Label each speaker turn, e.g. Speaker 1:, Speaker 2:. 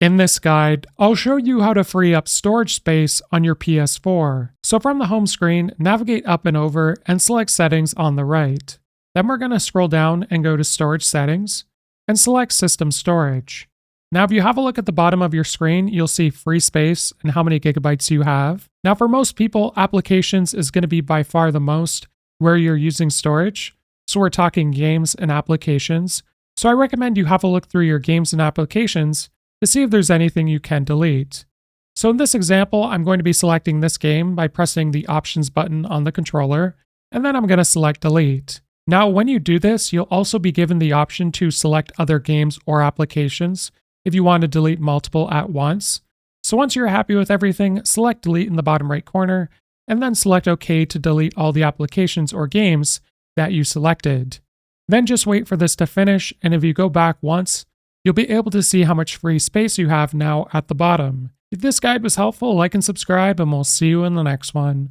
Speaker 1: In this guide, I'll show you how to free up storage space on your PS4. So from the home screen, navigate up and over and select Settings on the right. Then we're going to scroll down and go to Storage Settings and select System Storage. Now if you have a look at the bottom of your screen, you'll see free space and how many gigabytes you have. Now for most people, applications is going to be by far the most where you're using storage. So we're talking games and applications. So I recommend you have a look through your games and applications to see if there's anything you can delete. So in this example, I'm going to be selecting this game by pressing the Options button on the controller, and then I'm going to select Delete. Now when you do this, you'll also be given the option to select other games or applications if you want to delete multiple at once. So once you're happy with everything, select Delete in the bottom right corner, and then select OK to delete all the applications or games that you selected. Then just wait for this to finish, and if you go back once, you'll be able to see how much free space you have now at the bottom. If this guide was helpful, like and subscribe, and we'll see you in the next one.